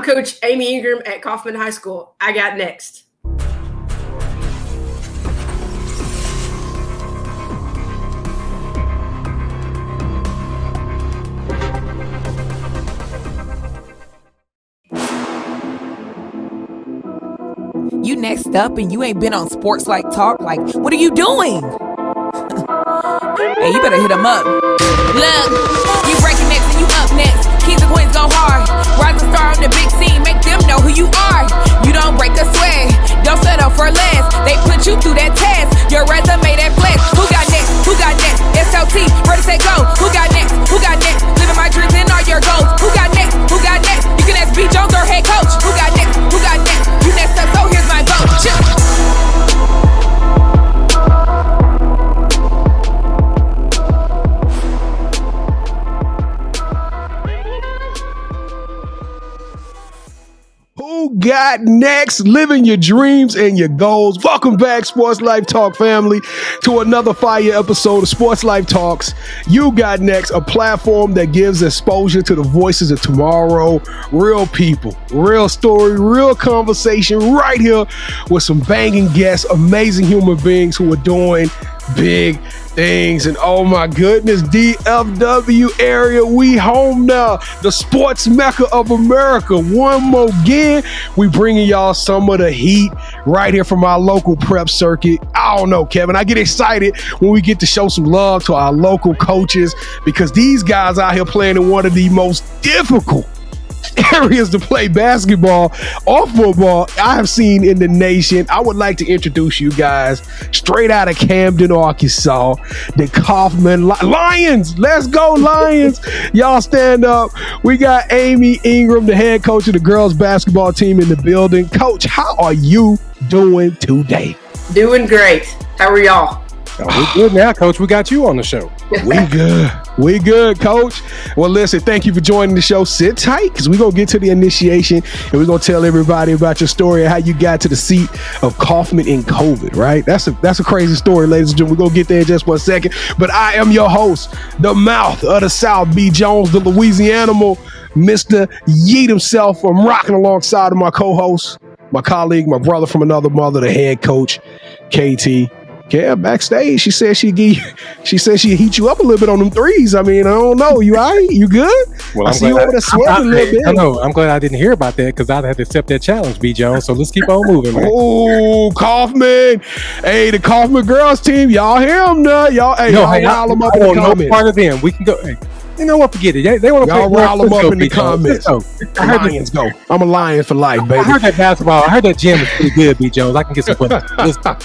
Coach Amy Ingram at Kaufman High School. I got next. You next up and you ain't been on SportsLifeTalk. Like, what are you doing? Hey, you better hit him up. Look, you breaking next and you up next. Kings and queens go hard. Rise and star on the big scene. Make them know who you are. You don't break a sweat. Don't settle for less. They put you through that test. Your resume that flex. Who got next? Who got next? SLT, ready, set, go. Who got next? Who got next? Living my dreams and all your goals. Who got next? Who got next? You can ask B. Jones or Head Coach. Who got next? Who got next? You next up, so here's my vote. Who got next? Living your dreams and your goals. Welcome back, Sports Life Talk family, to another fire episode of Sports Life Talks. You got next, a platform that gives exposure to the voices of tomorrow. Real people, real story, real conversation right here with some banging guests, amazing human beings who are doing big things. And oh my goodness, DFW area, we home now, the sports mecca of America. One more again, we bringing y'all some of the heat right here from our local prep circuit. I don't know, Kevin, I get excited when we get to show some love to our local coaches, because these guys out here playing in one of the most difficult areas to play basketball or football I have seen in the nation. I would like to introduce you guys straight out of Camden, Arkansas, the Kaufman Lions. Let's go, Lions. Y'all stand up. We got Amy Ingram, the head coach of the girls basketball team, in the building. Coach, how are you doing today? Doing great. How are y'all? Oh, we're good now, Coach. We got you on the show. We good. We good, Coach. Well, listen, thank you for joining the show. Sit tight, because we're going to get to the initiation, and we're going to tell everybody about your story and how you got to the seat of Kaufman in COVID, right? That's a crazy story, ladies and gentlemen. We're going to get there in just 1 second. But I am your host, the mouth of the South, B. Jones, the Louisianimal, Mr. Yeet himself. I'm rocking alongside of my co-host, my colleague, my brother from another mother, the head coach, KT. Yeah, backstage, she said she'd heat you up a little bit on them threes. I mean, I don't know. You all right? You good? Well, I see you over there sweating a little bit. I know. I'm glad I didn't hear about that, because I'd have to accept that challenge, B. Jones. So let's keep on moving, man. Oh, Kaufman. Hey, the Kaufman girls team. Y'all hear them now. Y'all rile them up in the comments. No part of them. We can go. Hey, you know what? Forget it. They want to play. Y'all rile them up in the comments. Lions go. I'm a Lion for life, baby. I heard that basketball. I heard that gym is pretty good, B. Jones. I can get some questions. Let's go.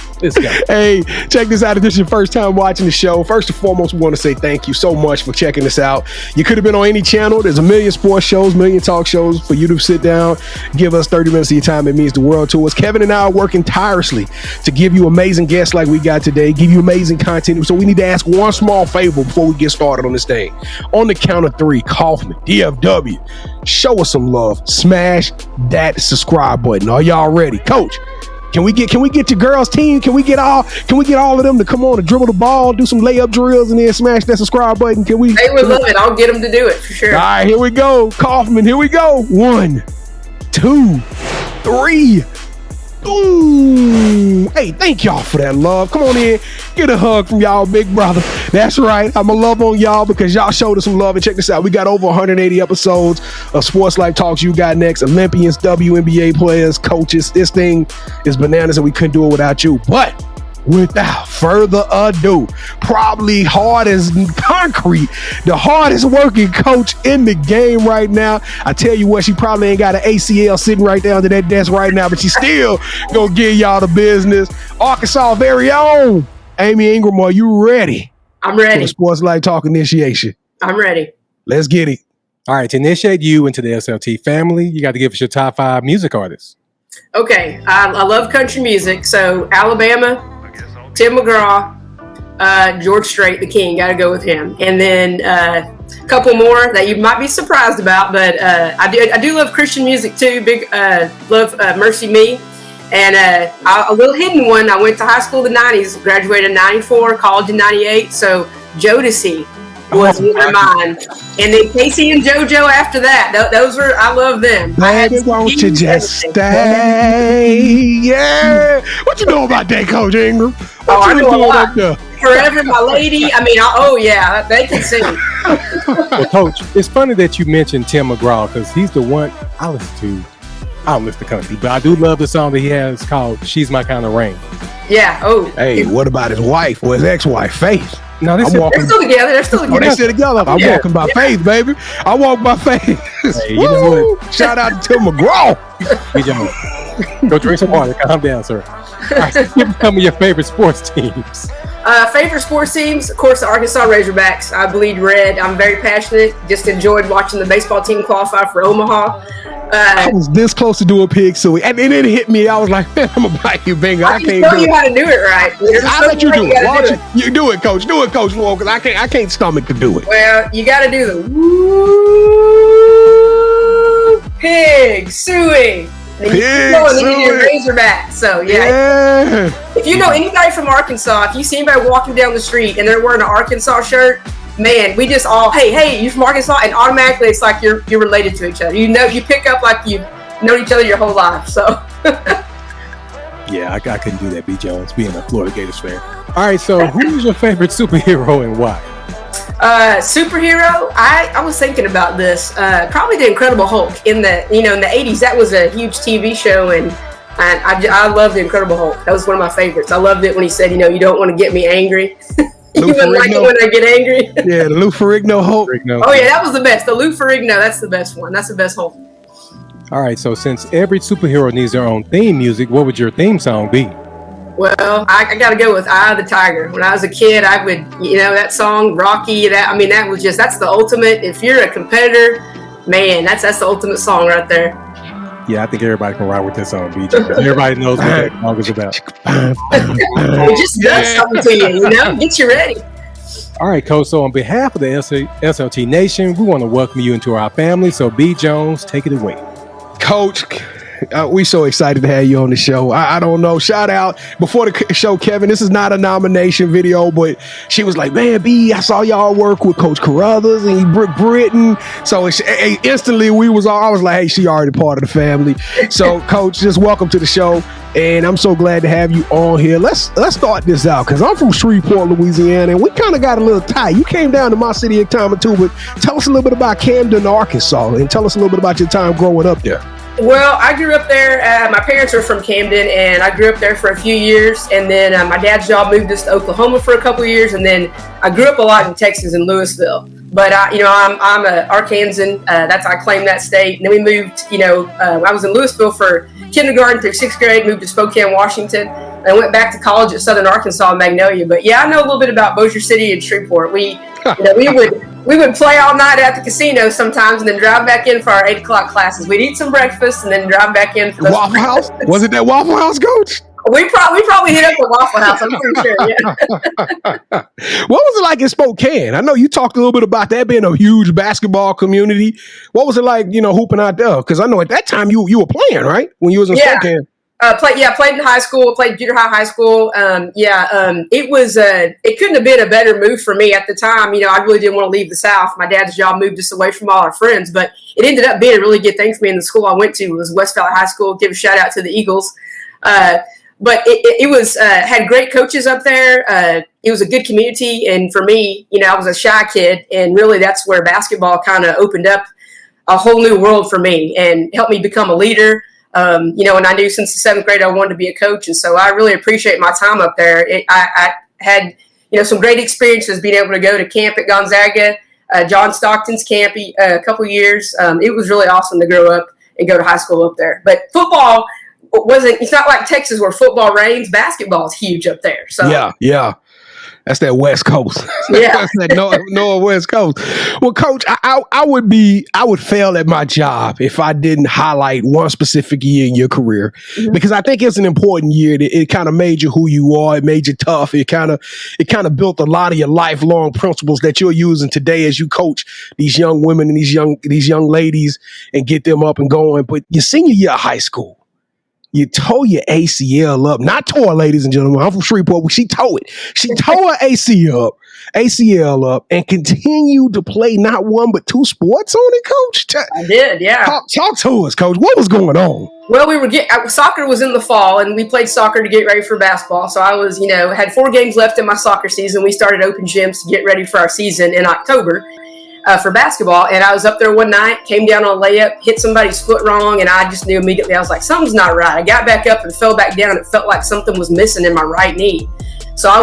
Hey, check this out. If this is your first time watching the show, first and foremost, we want to say thank you so much for checking this out. You could have been on any channel. There's a million sports shows, million talk shows for you to sit down, give us 30 minutes of your time. It means the world to us. Kevin and I are working tirelessly to give you amazing guests like we got today, give you amazing content. So we need to ask one small favor before we get started on this thing. On the count of 3, Kaufman, DFW, show us some love. Smash that subscribe button. Are y'all ready? Coach, can we get your girls team? Can we get all of them to come on and dribble the ball, do some layup drills, and then smash that subscribe button? Can we? They would love it. I'll get them to do it for sure. All right, here we go. Kaufman, here we go. 1, 2, 3. Boom. Hey, thank y'all for that love. Come on in, get a hug from y'all, big brother. That's right. I'm going to love on y'all because y'all showed us some love. And check this out. We got over 180 episodes of Sports Life Talks. You got next. Olympians, WNBA players, coaches. This thing is bananas, and we couldn't do it without you. But without further ado, probably hard as concrete, the hardest working coach in the game right now. I tell you what, she probably ain't got an ACL sitting right there under that desk right now, but she still gonna give y'all the business. Arkansas' very own Amy Ingram, are you ready? I'm ready. For the Sports Life Talk initiation. I'm ready. Let's get it. All right, to initiate you into the SLT family, you got to give us your top 5 music artists. Okay, I love country music, so Alabama, Tim McGraw, George Strait, the King, got to go with him. And then a couple more that you might be surprised about, but I do love Christian music too. Love Mercy Me. And a little hidden one, I went to high school in the 90s, graduated in 94, college in 98, so Jodeci. was one of mine. And then Casey and JoJo after that. Those were, I love them. Baby, won't you just stay? Yeah. What you know about that, Coach Ingram? What I you know a doing lot. up there? Forever My Lady. I mean, they can sing. Well, Coach, it's funny that you mentioned Tim McGraw because he's the one I listen to. I don't listen to country, but I do love the song that he has called "She's My Kind of Rain." Yeah. Oh. Hey, what about his wife or his ex-wife, Faith? No, They're still together. They're still together. They still together. I'm walking by faith, baby. I walk by faith. Hey, you know what? Shout out to Tim McGraw. Go drink some water. Calm down, sir. All right, give me some of your favorite sports teams. Favorite sports teams, of course, the Arkansas Razorbacks. I bleed red. I'm very passionate. Just enjoyed watching the baseball team qualify for Omaha. I was this close to do a pig suey, and then it hit me. I was like, man, I'm gonna buy you bingo. I can't show you how to do it right. I'll let you do it. Why don't you do it, Coach? Do it, Coach, because I can't stomach to do it. Well, you got to do the woo pig suey. And you're Razorback. So yeah. If you know anybody from Arkansas, if you see anybody walking down the street and they're wearing an Arkansas shirt, man, we just all, hey, you from Arkansas, and automatically it's like you're related to each other. You know, you pick up like you've known each other your whole life. So yeah, I couldn't do that, B. Jones, being a Florida Gators fan. All right, so who's your favorite superhero and why? Superhero, I was thinking about this. Probably the Incredible Hulk in the 80s. That was a huge TV show, and I love the Incredible Hulk. That was one of my favorites. I loved it when he said, you don't want to get me angry. You wouldn't like it when I get angry. Yeah, the Lou Ferrigno Hulk. Oh yeah, that was the best. The Lou Ferrigno, that's the best one. That's the best Hulk. All right, so since every superhero needs their own theme music, what would your theme song be? Well, I got to go with Eye of the Tiger. When I was a kid, I would, that song, Rocky, that's the ultimate. If you're a competitor, man, that's the ultimate song right there. Yeah, I think everybody can ride with this song, BJ. Everybody knows what that song is about. It just does something to you, Get you ready. All right, Coach. So on behalf of the SLT Nation, we want to welcome you into our family. So B. Jones, take it away. Coach, we so excited to have you on the show. I don't know. Shout out before the show, Kevin. This is not a nomination video, but she was like, "Man, B, I saw y'all work with Coach Carruthers and Brooke Britton." So instantly, I was like, "Hey, she already part of the family." So, Coach, just welcome to the show, and I'm so glad to have you on here. Let's start this out because I'm from Shreveport, Louisiana, and we kind of got a little tight. You came down to my city a time or two, but tell us a little bit about Camden, Arkansas, and tell us a little bit about your time growing up there. Well, I grew up there. My parents were from Camden, and I grew up there for a few years. And then my dad's job moved us to Oklahoma for a couple of years. And then I grew up a lot in Texas in Louisville. But I'm a Arkansan. I claim that state. And then we moved. I was in Louisville for kindergarten through 6th grade. Moved to Spokane, Washington. And I went back to college at Southern Arkansas in Magnolia. But yeah, I know a little bit about Bossier City and Shreveport. We would play all night at the casino sometimes and then drive back in for our 8 o'clock classes. We'd eat some breakfast and then drive back in for those Waffle House? Was it that Waffle House, Coach? We probably hit up the Waffle House, I'm pretty sure, yeah. What was it like in Spokane? I know you talked a little bit about that being a huge basketball community. What was it like, hooping out there? Because I know at that time you were playing, right? When you was in Spokane. Played in high school, played junior high school. It couldn't have been a better move for me at the time. I really didn't want to leave the South. My dad's job moved us away from all our friends, but it ended up being a really good thing for me. And the school I went to was West Valley High School. Give a shout out to the Eagles. But it was had great coaches up there. It was a good community. And for me, I was a shy kid, and really that's where basketball kind of opened up a whole new world for me and helped me become a leader. And I knew since the 7th grade I wanted to be a coach. And so I really appreciate my time up there. I had, some great experiences being able to go to camp at Gonzaga, John Stockton's camp a couple years. It was really awesome to grow up and go to high school up there. But football it's not like Texas where football reigns. Basketball is huge up there. So yeah. That's that West Coast. Yeah. That's that Northwest Coast. Well, Coach, I would fail at my job if I didn't highlight one specific year in your career, because I think it's an important year. It kind of made you who you are. It made you tough. It kind of built a lot of your lifelong principles that you're using today as you coach these young women and these young ladies and get them up and going. But your senior year of high school, you tore your ACL up. Not tore, ladies and gentlemen. I'm from Shreveport. She tore it. She tore her ACL up and continued to play not one but two sports on it, Coach? I did, yeah. Talk to us, Coach. What was going on? Well, soccer was in the fall, and we played soccer to get ready for basketball. So I was, had 4 games left in my soccer season. We started open gyms to get ready for our season in October for basketball. And I was up there one night, came down on a layup, hit somebody's foot wrong, and I just knew immediately. I was like, something's not right. I got back up and fell back down. It felt like something was missing in my right knee. So I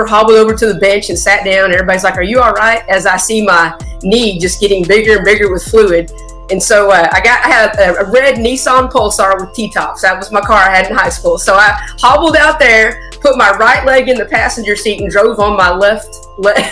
hobbled over to the bench and sat down. Everybody's like, are you all right? As I see my knee just getting bigger and bigger with fluid. And so I had a red Nissan Pulsar with T-tops. That was my car I had in high school. So I hobbled out there, put my right leg in the passenger seat and drove on my left leg.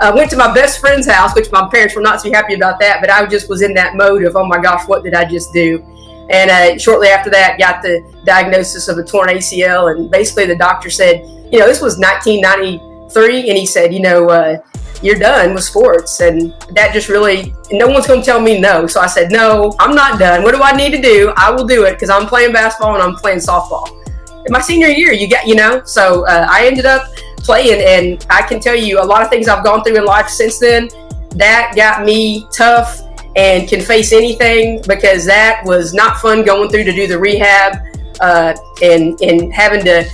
I went to my best friend's house, which my parents were not too happy about that, but I just was in that mode of, oh my gosh, what did I just do? And shortly after that, got the diagnosis of a torn ACL. And basically the doctor said, this was 1993. And he said, you're done with sports. And that just really, no one's going to tell me no. So I said, no, I'm not done. What do I need to do? I will do it because I'm playing basketball and I'm playing softball. In my senior year, so I ended up playing, and I can tell you a lot of things I've gone through in life since then. That got me tough and can face anything, because that was not fun going through to do the rehab and having to,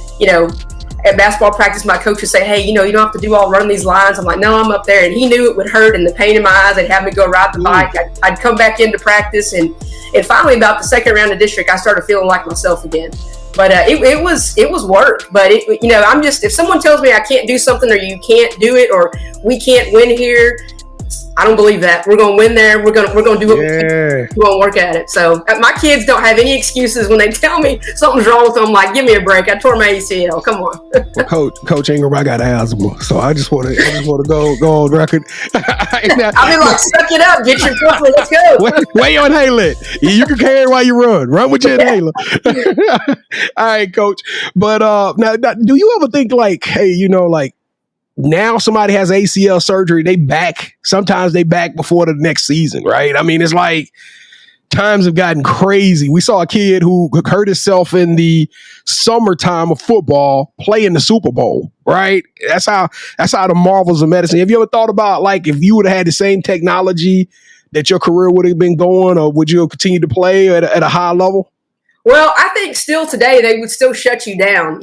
at basketball practice, my coach would say, hey, you don't have to do all run these lines. I'm like, no, I'm up there. And he knew it would hurt, and the pain in my eyes, they'd have me go ride the bike. I'd come back into practice. And finally, about the second round of district, I started feeling like myself again. But it was work. But, I'm just, if someone tells me I can't do something, or you can't do it, or we can't win here, I don't believe that. We're going to win there. We're going to do what we can. We're going to work at it. So my kids don't have any excuses when they tell me something's wrong with them. I'm like, give me a break. I tore my ACL. Come on. Well, Coach Ingram, I got asthma, so I just want to go on record. I've been like, suck it up. Get your foot. Let's go. Wear your inhaler. You can carry it while you run. Run with your inhaler. All right, Coach. But now, do you ever think like, hey, now somebody has ACL surgery, sometimes they back before the next season, right? I mean, it's like times have gotten crazy. We saw a kid who hurt himself in the summertime of football playing the Super Bowl, right? That's how the marvels of medicine. Have you ever thought about, like, if you would have had the same technology, that your career would have been going, or would you have continued to play at a high level? Well, I think still today they would still shut you down,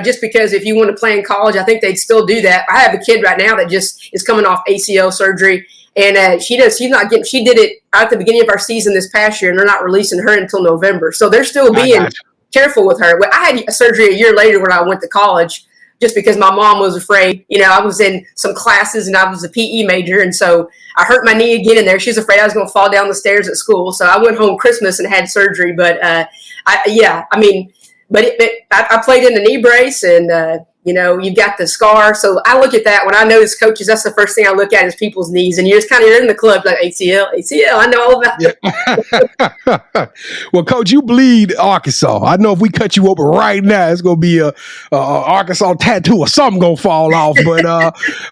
just because if you want to play in college, I think they'd still do that. I have a kid right now that just is coming off ACL surgery, and she did it at the beginning of our season this past year, and they're not releasing her until November. So they're still being careful with her. Well, I had surgery a year later when I went to college, just because my mom was afraid. I was in some classes and I was a PE major. And so I hurt my knee again in there. She was afraid I was going to fall down the stairs at school. So I went home Christmas and had surgery. But I played in the knee brace, and you've got the scar. So I look at that when I notice coaches. That's the first thing I look at is people's knees, and you're in the club like ACL. I know all about it. Well, Coach, you bleed Arkansas. I know if we cut you open right now, it's gonna be a Arkansas tattoo or something gonna fall off.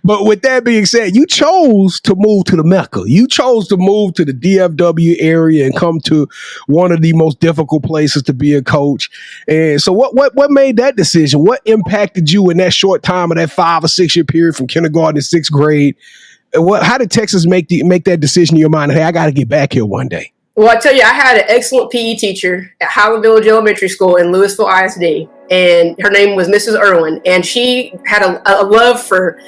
But with that being said, you chose to move to the Mecca. You chose to move to the DFW area and come to one of the most difficult places to be a coach. And so, what made that decision? What impacted you in that short time of that 5 or 6 year period from kindergarten to 6th grade? How did Texas make that decision in your mind? Hey, I got to get back here one day. Well, I tell you, I had an excellent PE teacher at Highland Village Elementary School in Louisville ISD, and her name was Mrs. Irwin, and she had a love for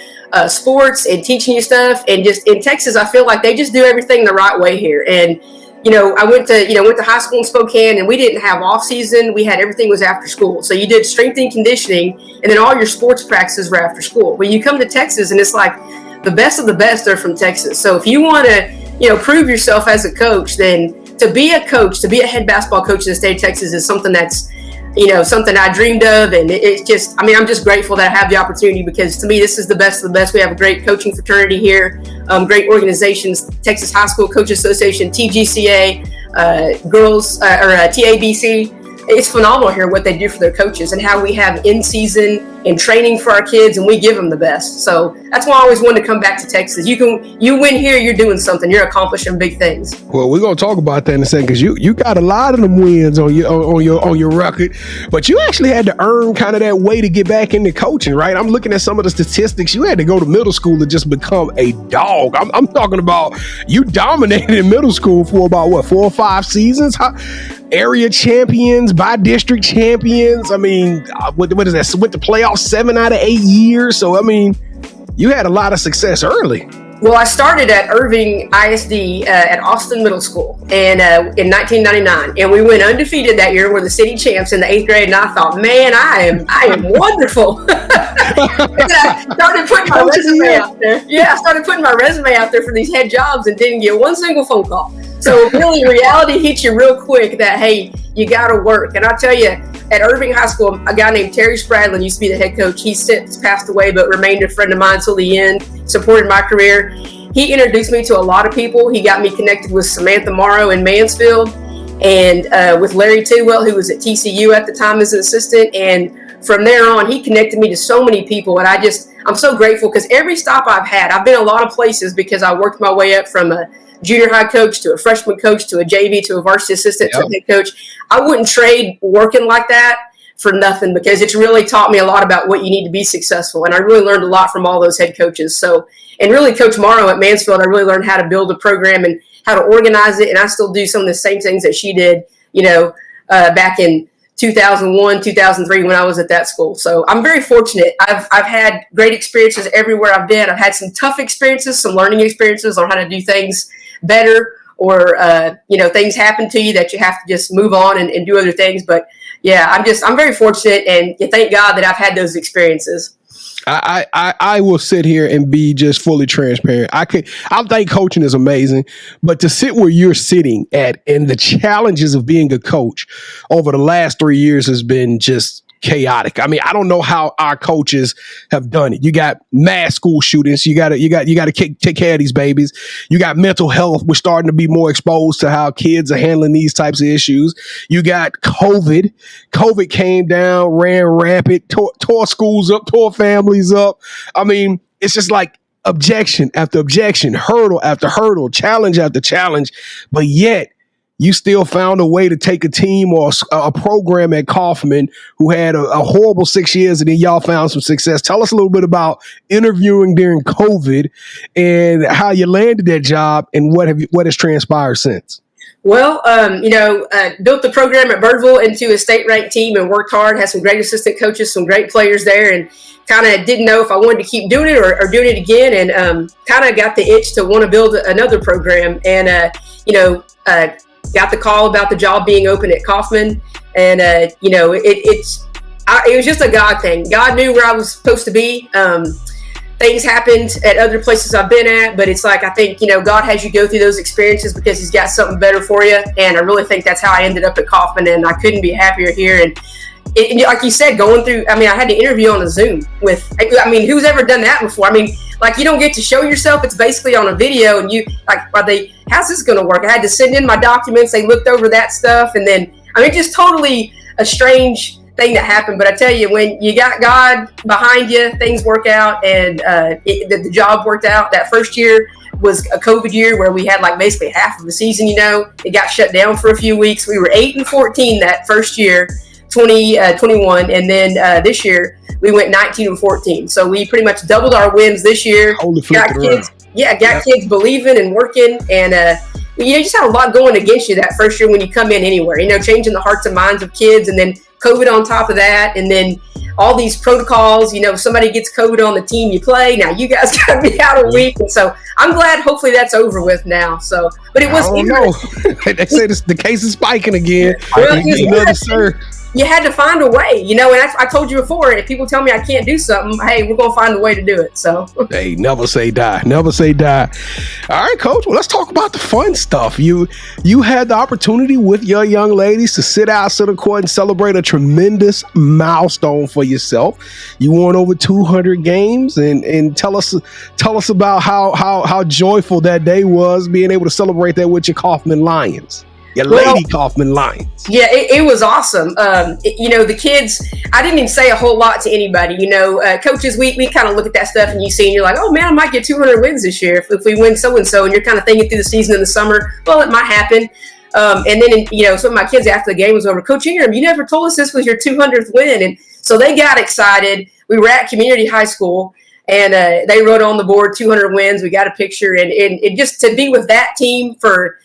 sports and teaching you stuff. And just in Texas, I feel like they just do everything the right way here. And I went to high school in Spokane, and we didn't have off season. We had everything was after school. So you did strength and conditioning, and then all your sports practices were after school. When you come to Texas, and it's like the best of the best are from Texas. So if you want to, prove yourself as a coach, then to be a head basketball coach in the state of Texas is something that's, something I dreamed of. And it's just, I'm just grateful that I have the opportunity, because to me, this is the best of the best. We have a great coaching fraternity here, great organizations, Texas High School Coaches Association, TGCA, girls, TABC. It's phenomenal here what they do for their coaches, and how we have in-season and training for our kids, and we give them the best. So that's why I always wanted to come back to Texas. You win here, you're doing something. You're accomplishing big things. Well, we're gonna talk about that in a second, because you got a lot of them wins on your record, but you actually had to earn kind of that way to get back into coaching, right? I'm looking at some of the statistics. You had to go to middle school to just become a dog. I'm talking about you dominated in middle school for about 4 or 5 seasons. Area champions, by district champions. I mean, what is that? Went to playoffs 7 out of 8 years. So, I mean, you had a lot of success early. Well, I started at Irving ISD at Austin Middle School and in 1999, and we went undefeated that year. We're the city champs in the 8th grade, and I thought, man, I am wonderful. And I started putting my resume out there. Yeah, I started putting my resume out there for these head jobs and didn't get one single phone call. So really, reality hits you real quick that, hey, you got to work. And I'll tell you, at Irving High School, a guy named Terry Spradlin used to be the head coach. He's since passed away, but remained a friend of mine till the end, supported my career. He introduced me to a lot of people. He got me connected with Samantha Morrow in Mansfield and with Larry Tidwell, who was at TCU at the time as an assistant. And from there on, he connected me to so many people. And I'm so grateful, because every stop I've had, I've been a lot of places because I worked my way up from a junior high coach to a freshman coach to a JV to a varsity assistant to a head coach. I wouldn't trade working like that for nothing, because it's really taught me a lot about what you need to be successful. And I really learned a lot from all those head coaches. So, and really Coach Morrow at Mansfield, I really learned how to build a program and how to organize it. And I still do some of the same things that she did, back in 2001, 2003 when I was at that school. So I'm very fortunate. I've had great experiences everywhere I've been. I've had some tough experiences, some learning experiences on how to do things better, or things happen to you that you have to just move on and do other things. But yeah, I'm very fortunate, and thank God that I've had those experiences. I will sit here and be just fully transparent. I think coaching is amazing, but to sit where you're sitting at and the challenges of being a coach over the last 3 years has been just chaotic. I mean, I don't know how our coaches have done it. You got mass school shootings. You got to take care of these babies. You got mental health. We're starting to be more exposed to how kids are handling these types of issues. You got COVID. COVID came down, ran rampant, tore schools up, tore families up. I mean, it's just like objection after objection, hurdle after hurdle, challenge after challenge. But yet, you still found a way to take a team or a program at Kaufman who had a horrible 6 years, and then y'all found some success. Tell us a little bit about interviewing during COVID and how you landed that job, and what has transpired since. Well, built the program at Birdville into a state-ranked team and worked hard, had some great assistant coaches, some great players there, and kind of didn't know if I wanted to keep doing it or doing it again, and kind of got the itch to want to build another program, and, got the call about the job being open at Kaufman, and it was just a God thing. God knew where I was supposed to be. Things happened at other places I've been at, but it's like, I think, God has you go through those experiences because he's got something better for you. And I really think that's how I ended up at Kaufman, and I couldn't be happier here. And like you said, I had to interview on a Zoom who's ever done that before? I mean, like, you don't get to show yourself. It's basically on a video, and how's this going to work? I had to send in my documents. They looked over that stuff. And then, just totally a strange thing that happened. But I tell you, when you got God behind you, things work out, and the job worked out. That first year was a COVID year where we had basically half of the season, it got shut down for a few weeks. We were 8-14 that first year, 2021, and then this year we went 19-14. So we pretty much doubled our wins this year. Kids believing and working, and you just had a lot going against you that first year when you come in anywhere. Changing the hearts and minds of kids, and then COVID on top of that, and then all these protocols. If somebody gets COVID on the team you play, now you guys got to be out a week, and so I'm glad. Hopefully that's over with now. So, but it was. I don't know. They say the case is spiking again. You had to find a way, and I told you before, if people tell me I can't do something, hey, we're going to find a way to do it. So, hey, never say die. Never say die. All right, Coach. Well, let's talk about the fun stuff. You had the opportunity with your young ladies to sit out center court and celebrate a tremendous milestone for yourself. You won over 200 games, and tell us about how joyful that day was, being able to celebrate that with your Kaufman Lions. Your lady Kaufman Lions. Yeah, it was awesome. The kids, I didn't even say a whole lot to anybody. Coaches, we kind of look at that stuff and you see and you're like, oh man, I might get 200 wins this year if we win so-and-so. And you're kind of thinking through the season in the summer, well, it might happen. And then, some of my kids after the game was over, Coach Ingram, you never told us this was your 200th win. And so they got excited. We were at community high school and they wrote on the board 200 wins. We got a picture and just to be with that team for,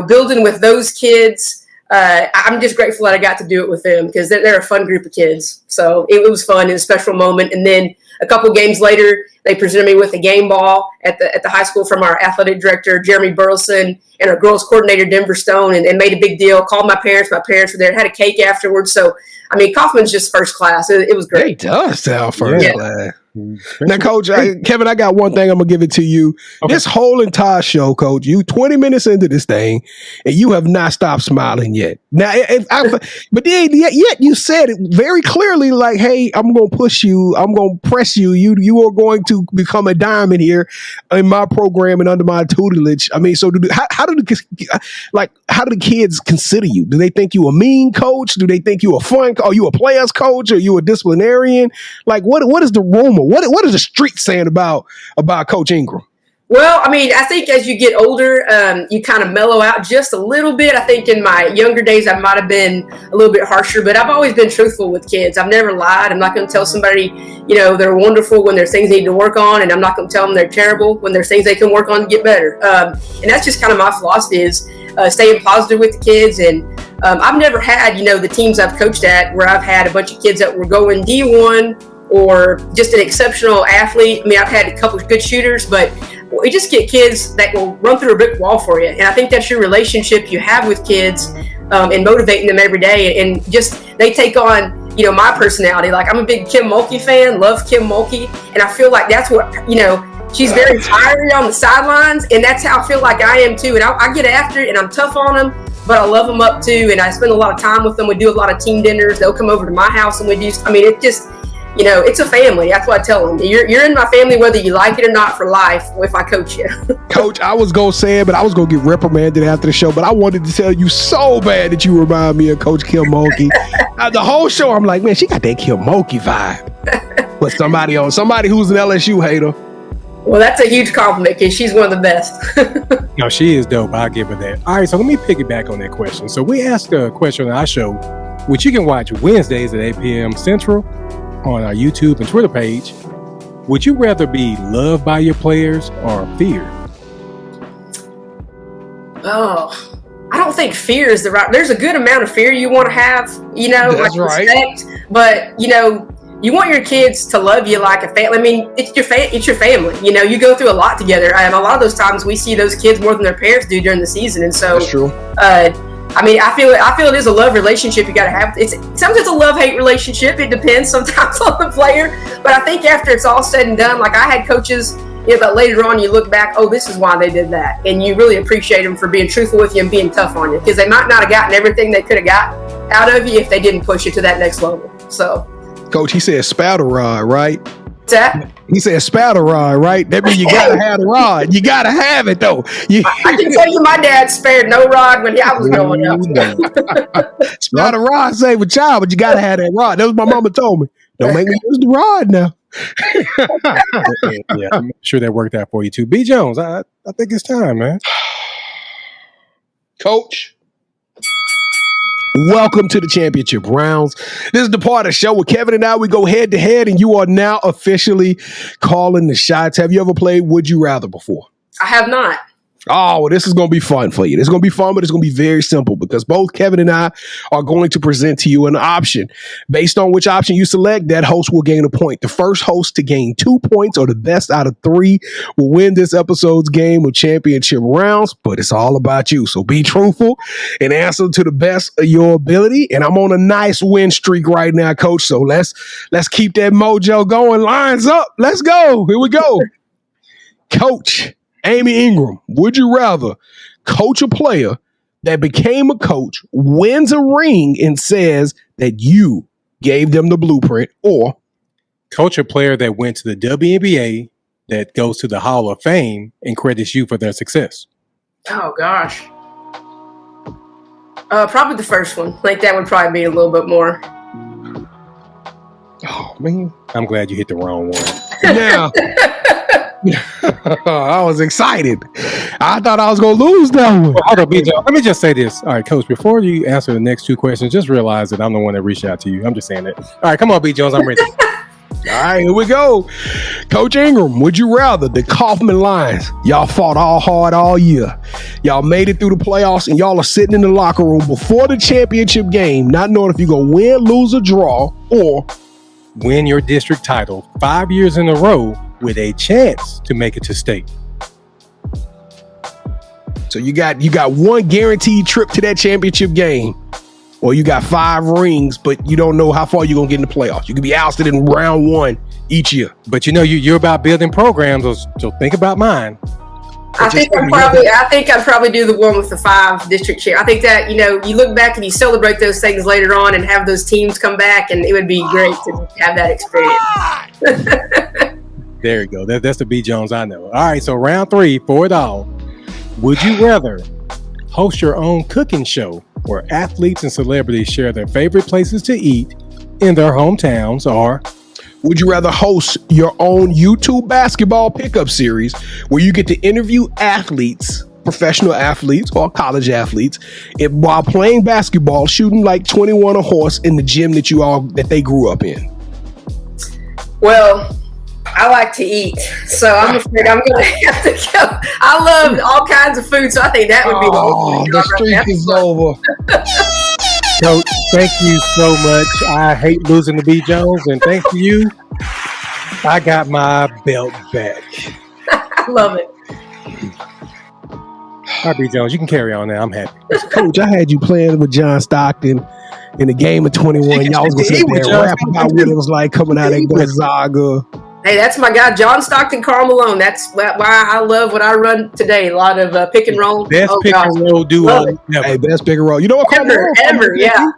building with those kids, I'm just grateful that I got to do it with them because they're a fun group of kids. So it was fun and a special moment. And then a couple games later, they presented me with a game ball at the high school from our athletic director, Jeremy Burleson, and our girls coordinator, Denver Stone, and made a big deal. Called my parents. My parents were there. Had a cake afterwards. So, Kaufman's just first class. It was great. It does sound first class. Now, Coach, Kevin, I got one thing. I'm going to give it to you. Okay. This whole entire show, Coach, you 20 minutes into this thing, and you have not stopped smiling yet. Now, but then yet you said it very clearly, like, hey, I'm going to push you. I'm going to press you. You are going to become a diamond here in my program and under my tutelage. So how do the kids consider you? Do they think you a mean coach? Do they think you a fun? Are you a players coach? Are you a disciplinarian? Like, what is the rumor? What is the street saying about Coach Ingram? Well, I think as you get older, you kind of mellow out just a little bit. I think in my younger days, I might have been a little bit harsher, but I've always been truthful with kids. I've never lied. I'm not going to tell somebody, they're wonderful when there's things they need to work on, and I'm not going to tell them they're terrible when there's things they can work on to get better. And that's just kind of my philosophy is staying positive with the kids. And I've never had, the teams I've coached at where I've had a bunch of kids that were going D1 or just an exceptional athlete. I've had a couple of good shooters, but we just get kids that will run through a brick wall for you. And I think that's your relationship you have with kids and motivating them every day. And just they take on, my personality. Like I'm a big 𝐤𝐤𝐤𝐞 fan, love 𝐤𝐤𝐤𝐞. And I feel like that's what, she's very fiery on the sidelines. And that's how I feel like I am too. And I get after it and I'm tough on them, but I love them up too. And I spend a lot of time with them. We do a lot of team dinners. They'll come over to my house and we do, it just, it's a family. That's what I tell them. You're in my family whether you like it or not for life if I coach you. Coach, I was going to say it, but I was going to get reprimanded after the show. But I wanted to tell you so bad that you remind me of Coach 𝐤𝐤𝐤𝐞. The whole show, I'm like, man, she got that 𝐤𝐤𝐤𝐞 vibe. But somebody who's an LSU hater. Well, that's a huge compliment because she's one of the best. No, she is dope. I'll give her that. All right, so let me piggyback on that question. So we asked a question on our show, which you can watch Wednesdays at 8 p.m. Central on our YouTube and Twitter page. Would you rather be loved by your players or feared? Oh, I don't think fear is the right. There's a good amount of fear you want to have, That's like right. respect, but you want your kids to love you like a family. It's your family. You go through a lot together, and a lot of those times we see those kids more than their parents do during the season, and so that's true. I feel it is a love relationship you got to have. Sometimes it's a love-hate relationship. It depends sometimes on the player. But I think after it's all said and done, like I had coaches, that later on you look back, oh, this is why they did that. And you really appreciate them for being truthful with you and being tough on you because they might not have gotten everything they could have got out of you if they didn't push you to that next level. So, Coach, he said spout a rod, right? What's that? He said spout a rod, right? That means you got to have the rod. You got to have it, though. I can tell you my dad spared no rod when I was growing up. Spout a rod save a child, but you got to have that rod. That was my mama told me. Don't make me use the rod now. Yeah, I'm sure that worked out for you too. B. Jones, I think it's time, man. Coach, welcome to the championship rounds. This is the part of the show where Kevin and I, we go head to head, and you are now officially calling the shots. Have you ever played Would You Rather before? I have not. Oh, well, this is going to be fun for you. It's going to be fun, but it's going to be very simple because both Kevin and I are going to present to you an option. Based on which option you select, that host will gain a point. The first host to gain 2 points or the best out of 3 will win this episode's game of championship rounds, but it's all about you. So be truthful and answer to the best of your ability. And I'm on a nice win streak right now, Coach. So let's keep that mojo going. Lines up. Let's go. Here we go. Coach Amy Ingram, would you rather coach a player that became a coach, wins a ring, and says that you gave them the blueprint, or coach a player that went to the WNBA that goes to the Hall of Fame and credits you for their success? Oh, gosh. Probably the first one. I think that would probably be a little bit more. Oh, man. I'm glad you hit the wrong one. Now, I was excited. I thought I was going to lose that one. Well, hold on, BJ. Let me just say this. All right, Coach, before you answer the next 2 questions, just realize that I'm the one that reached out to you. I'm just saying that. All right, come on, B. Jones. I'm ready. All right, here we go. Coach Ingram, would you rather the Kaufman Lions? Y'all fought all hard all year. Y'all made it through the playoffs, and y'all are sitting in the locker room before the championship game, not knowing if you're going to win, lose, or draw, or win your district title 5 years in a row with a chance to make it to state. So you got one guaranteed trip to that championship game, or you got 5 rings, but you don't know how far you're going to get in the playoffs. You could be ousted in round 1 each year. But you're about building programs, so think about mine. I think I'd probably do the one with the 5 district chair. I think that, you look back and you celebrate those things later on and have those teams come back, and it would be great to have that experience. There you go. That's the B. Jones I know. All right, so round 3 for it all. Would you rather host your own cooking show where athletes and celebrities share their favorite places to eat in their hometowns, or would you rather host your own YouTube basketball pickup series where you get to interview athletes, professional athletes or college athletes, while playing basketball, shooting like 21 a horse in the gym that they grew up in? Well, I like to eat, so I'm afraid I'm going to have to go. I love all kinds of food, so I think that would be the streak is over. Coach, thank you so much. I hate losing to B. Jones, and thanks to you, I got my belt back. I love it. All right, B. Jones, you can carry on now. I'm happy. Coach, I had you playing with John Stockton in the game of 21. Y'all was going to sit there and rap about what it was like coming out of Gonzaga. Hey, that's my guy, John Stockton, Karl Malone. That's why I love what I run today. A lot of pick and roll. Best pick and roll duo ever. Hey, best pick and roll. You know what? Ever, yeah.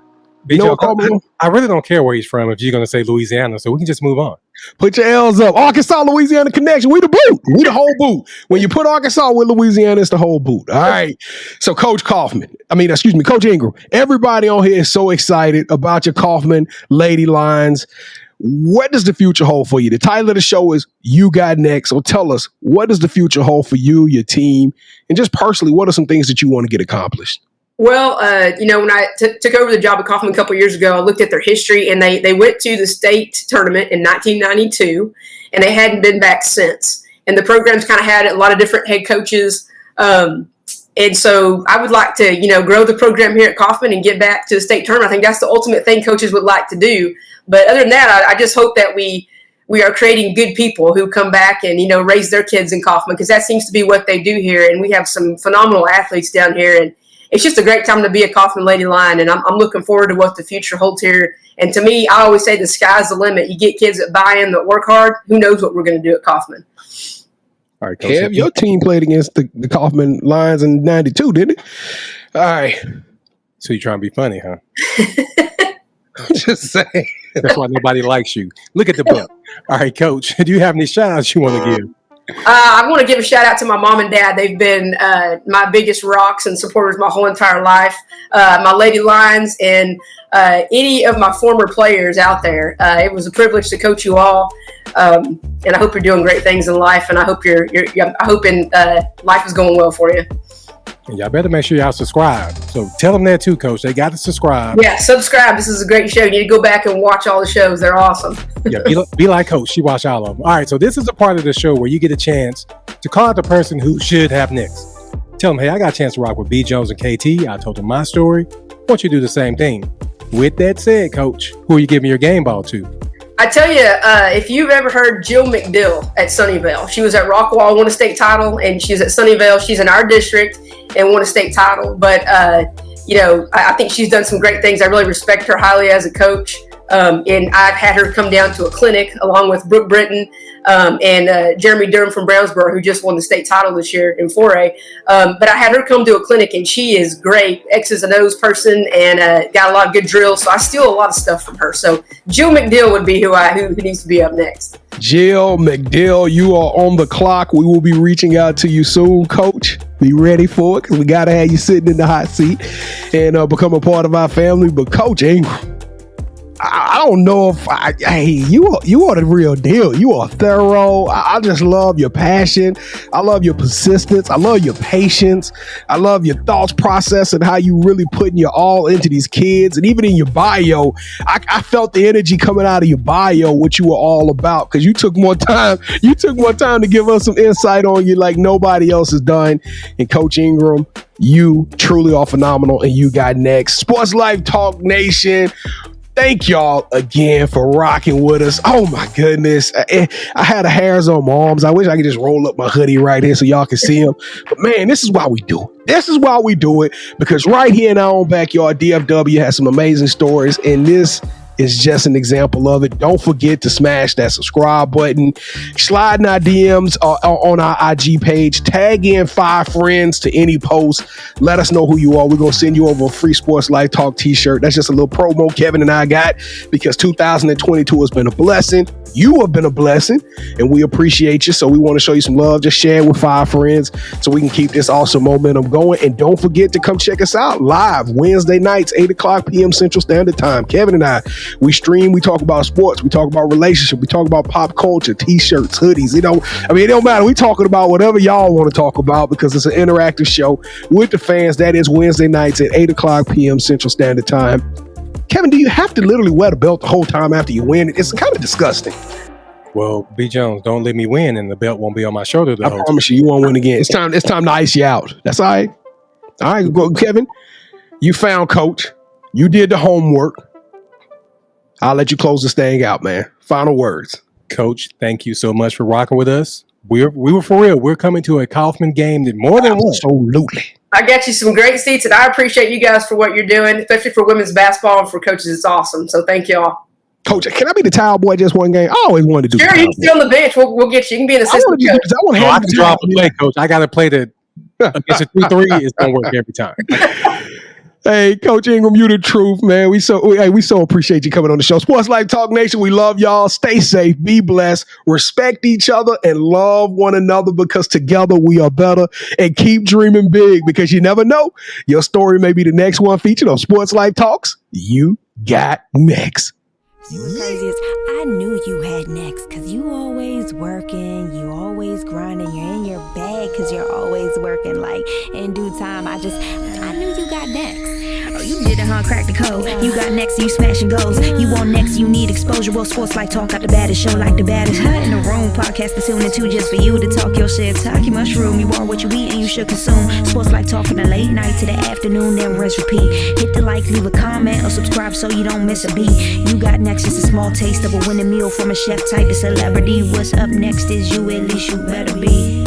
I really don't care where he's from if you're going to say Louisiana, so we can just move on. Put your L's up. Arkansas, Louisiana connection. We the boot. We the whole boot. When you put Arkansas with Louisiana, it's the whole boot. All right. So Coach Ingram, everybody on here is so excited about your Kaufman Lady Lions. What does the future hold for you? The title of the show is You Got Next. So tell us, what does the future hold for you, your team, and just personally, what are some things that you want to get accomplished? Well, when I took over the job at Kaufman a couple of years ago, I looked at their history, and they went to the state tournament in 1992, and they hadn't been back since. And the program's kind of had a lot of different head coaches. And so I would like to, grow the program here at Kaufman and get back to the state tournament. I think that's the ultimate thing coaches would like to do. But other than that, I just hope that we are creating good people who come back and, raise their kids in Kaufman, because that seems to be what they do here. And we have some phenomenal athletes down here. And it's just a great time to be a Kaufman Lady Lion. And I'm looking forward to what the future holds here. And to me, I always say the sky's the limit. You get kids that buy in, that work hard. Who knows what we're going to do at Kaufman? All right, Coach. Kev, your team played against the Kaufman Lions in 92, didn't it? All right. So you're trying to be funny, huh? I'm just saying. That's why nobody likes you. Look at the belt. All right, Coach, do you have any shout-outs you want to give? I want to give a shout-out to my mom and dad. They've been my biggest rocks and supporters my whole entire life. My Lady Lions and any of my former players out there. It was a privilege to coach you all. And I hope you're doing great things in life, and I hope life is going well for you. And y'all better make sure y'all subscribe. So tell them that too, Coach. They got to subscribe. Yeah, subscribe. This is a great show. You need to go back and watch all the shows. They're awesome. Yeah, be like Coach. She watched all of them. All right, so this is a part of the show where you get a chance to call out the person who should have next. Tell them, hey, I got a chance to rock with B. Jones and KT. I told them my story. Why don't you do the same thing? With that said, Coach, who are you giving your game ball to? I tell you, if you've ever heard Jill McDill at Sunnyvale, she was at Rockwall, won a state title, and she's at Sunnyvale. She's in our district and won a state title. But, I think she's done some great things. I really respect her highly as a coach. And I've had her come down to a clinic along with Brooke Britton and Jeremy Durham from Brownsboro, who just won the state title this year in 4A. But I had her come to a clinic, and she is great, X's and O's person, and got a lot of good drills. So I steal a lot of stuff from her. So Jill McDill would be who needs to be up next. Jill McDill, you are on the clock. We will be reaching out to you soon, Coach. Be ready for it, because we got to have you sitting in the hot seat and become a part of our family. But Coach Ingram, I don't know if you are the real deal. You are thorough. I just love your passion. I love your persistence. I love your patience. I love your thoughts process and how you really putting your all into these kids. And even in your bio, I felt the energy coming out of your bio, what you were all about, because you took more time. You took more time to give us some insight on you like nobody else has done. And Coach Ingram, you truly are phenomenal, and you got next. Sports Life Talk Nation, thank y'all again for rocking with us. Oh my goodness. I had the hairs on my arms. I wish I could just roll up my hoodie right here so y'all can see them. But man, this is why we do it. This is why we do it, because right here in our own backyard, DFW has some amazing stories, and this is just an example of it. Don't forget to smash that subscribe button. Slide in our DMs on our IG page. Tag in 5 friends to any post. Let us know who you are. We're going to send you over a free Sports Life Talk t-shirt. That's just a little promo Kevin and I got, because 2022 has been a blessing. You have been a blessing, and we appreciate you. So we want to show you some love. Just share it with 5 friends so we can keep this awesome momentum going. And don't forget to come check us out live Wednesday nights, 8:00 p.m. Central Standard Time. Kevin and I, we stream, we talk about sports, we talk about relationship, we talk about pop culture, t-shirts, hoodies. It don't matter. We talking about whatever y'all want to talk about, because it's an interactive show with the fans. That is Wednesday nights at 8:00 p.m. Central Standard Time. Kevin, do you have to literally wear the belt the whole time after you win? It's kind of disgusting. Well, B. Jones, don't let me win, and the belt won't be on my shoulder. I promise you won't win again. It's time to ice you out. That's all right. All right, go, Kevin. You found Coach. You did the homework. I'll let you close this thing out, man. Final words. Coach, thank you so much for rocking with us. We were for real. We're coming to a Kaufman game that more than one. Absolutely. I got you some great seats, and I appreciate you guys for what you're doing, especially for women's basketball and for coaches. It's awesome. So thank y'all. Coach, can I be the towel boy just one game? I always wanted to do. Sure, you can stay on the bench. We'll get you. You can be an assistant coach. I can drop a play, Coach. I got to play the against a 2-3. It's gonna work every time. Hey, Coach Ingram, you the truth, man. We so appreciate you coming on the show. Sports Life Talk Nation, we love y'all. Stay safe, be blessed, respect each other, and love one another, because together we are better. And keep dreaming big, because you never know. Your story may be the next one featured on Sports Life Talks. You got next. What's crazy is I knew you had next, because you always working, you always grinding, you're in your bag because you're always working. Like, in due time, I knew you got next. Oh, you did it, huh? Crack the code. You got next, you smashing goals. You want next, you need exposure. Well, Sports Life Talk got the baddest show, like the baddest in the room. Podcast to tune into just for you to talk your shit. Talk your mushroom. You are what you eat and you should consume. Sports Life Talk from the late night to the afternoon, then rinse repeat. Hit the like, leave a comment, or subscribe so you don't miss a beat. You got next, just a small taste of a winning meal from a chef type of celebrity. What's up next is you, at least you better be.